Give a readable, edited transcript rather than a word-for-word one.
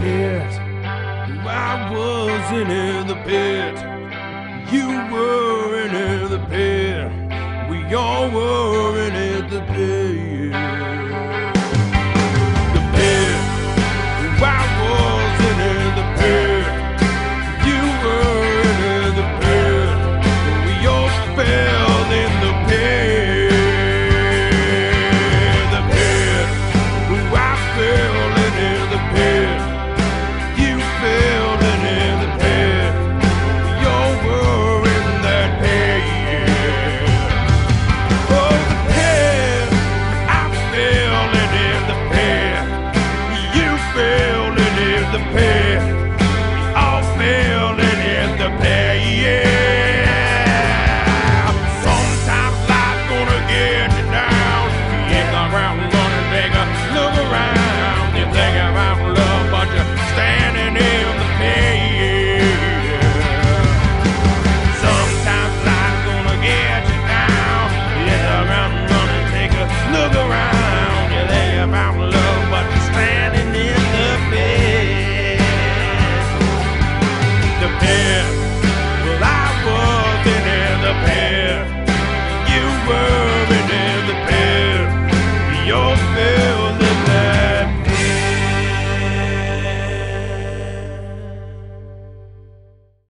pit. I was in the pit. You were in the pit. We all were in the pit.